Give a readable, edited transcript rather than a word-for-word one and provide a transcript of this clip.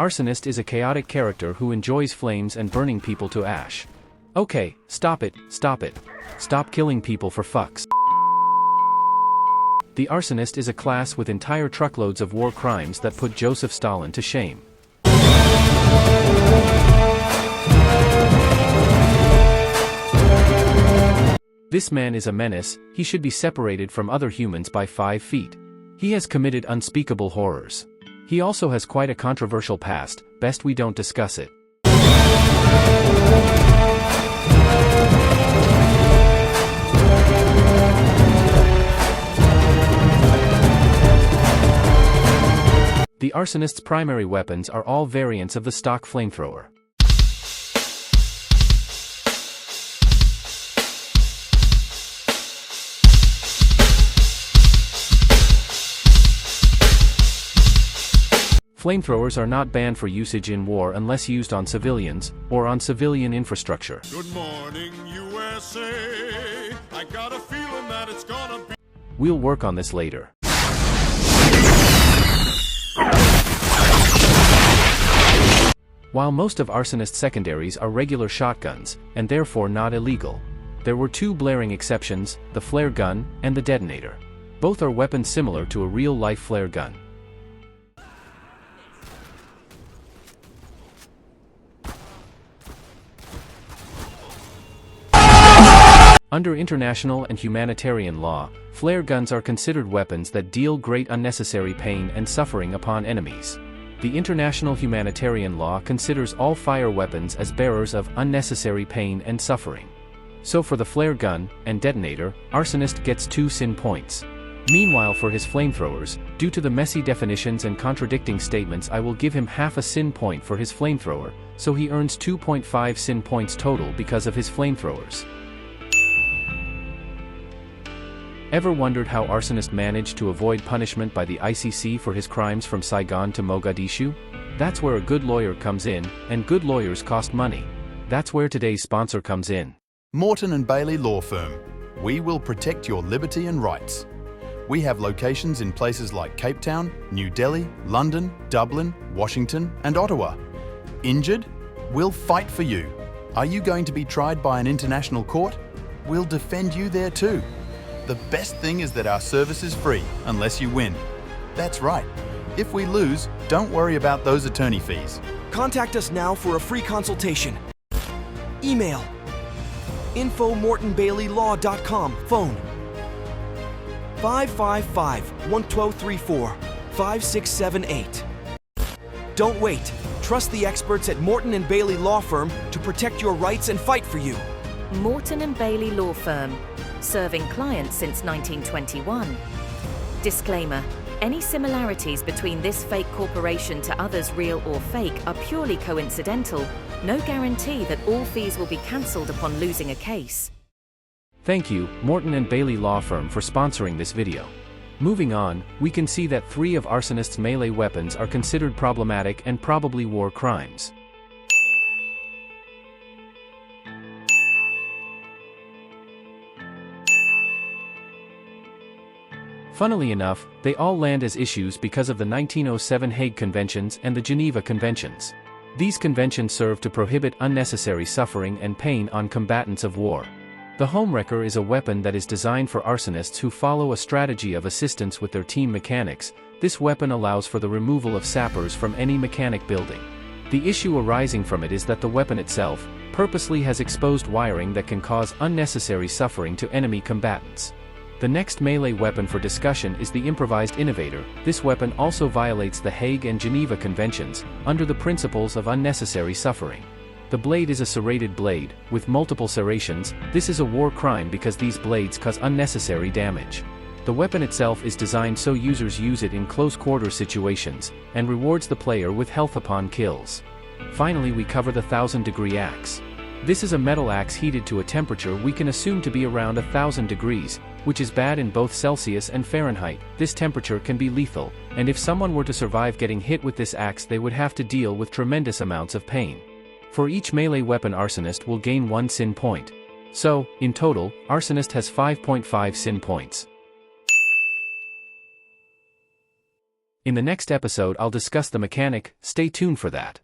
Arsonist is a chaotic character who enjoys flames and burning people to ash. Okay, stop it, stop it. Stop killing people for fucks. The Arsonist is a class with entire truckloads of war crimes that put Joseph Stalin to shame. This man is a menace, he should be separated from other humans by 5 feet. He has committed unspeakable horrors. He also has quite a controversial past, best we don't discuss it. The Arsonist's primary weapons are all variants of the stock flamethrower. Flamethrowers are not banned for usage in war unless used on civilians, or on civilian infrastructure. Good morning, USA. I got a feeling that it's gonna be. We'll work on this later. While most of Arsonist's secondaries are regular shotguns, and therefore not illegal, there were 2 blaring exceptions, the flare gun, and the detonator. Both are weapons similar to a real-life flare gun. Under international and humanitarian law, flare guns are considered weapons that deal great unnecessary pain and suffering upon enemies. The international humanitarian law considers all fire weapons as bearers of unnecessary pain and suffering. So for the flare gun and detonator, Arsonist gets 2 sin points. Meanwhile for his flamethrowers, due to the messy definitions and contradicting statements, I will give him half a sin point for his flamethrower, so he earns 2.5 sin points total because of his flamethrowers. Ever wondered how Arsonist managed to avoid punishment by the ICC for his crimes from Saigon to Mogadishu? That's where a good lawyer comes in, and good lawyers cost money. That's where today's sponsor comes in. Morton & Bailey Law Firm. We will protect your liberty and rights. We have locations in places like Cape Town, New Delhi, London, Dublin, Washington, and Ottawa. Injured? We'll fight for you. Are you going to be tried by an international court? We'll defend you there too. The best thing is that our service is free, unless you win. That's right. If we lose, don't worry about those attorney fees. Contact us now for a free consultation. Email: info@mortonbaileylaw.com. Phone: 555-1234-5678. Don't wait. Trust the experts at Morton & Bailey Law Firm to protect your rights and fight for you. Morton & Bailey Law Firm. Serving clients since 1921. Disclaimer: any similarities between this fake corporation to others real or fake are purely coincidental. No guarantee that all fees will be cancelled upon losing a case. Thank you, Morton & Bailey Law Firm, for sponsoring this video. Moving on, we can see that 3 of Arsonist's melee weapons are considered problematic and probably war crimes. Funnily enough, they all land as issues because of the 1907 Hague Conventions and the Geneva Conventions. These conventions serve to prohibit unnecessary suffering and pain on combatants of war. The Homewrecker is a weapon that is designed for arsonists who follow a strategy of assistance with their team mechanics. This weapon allows for the removal of sappers from any mechanic building. The issue arising from it is that the weapon itself purposely has exposed wiring that can cause unnecessary suffering to enemy combatants. The next melee weapon for discussion is the Improvised Innovator. This weapon also violates the Hague and Geneva Conventions, under the principles of unnecessary suffering. The blade is a serrated blade, with multiple serrations. This is a war crime because these blades cause unnecessary damage. The weapon itself is designed so users use it in close-quarter situations, and rewards the player with health upon kills. Finally, we cover the 1000-degree axe. This is a metal axe heated to a temperature we can assume to be around 1000 degrees, which is bad in both Celsius and Fahrenheit. This temperature can be lethal, and if someone were to survive getting hit with this axe, they would have to deal with tremendous amounts of pain. For each melee weapon, Arsonist will gain 1 sin point. So, in total, Arsonist has 5.5 sin points. In the next episode I'll discuss the mechanic, stay tuned for that.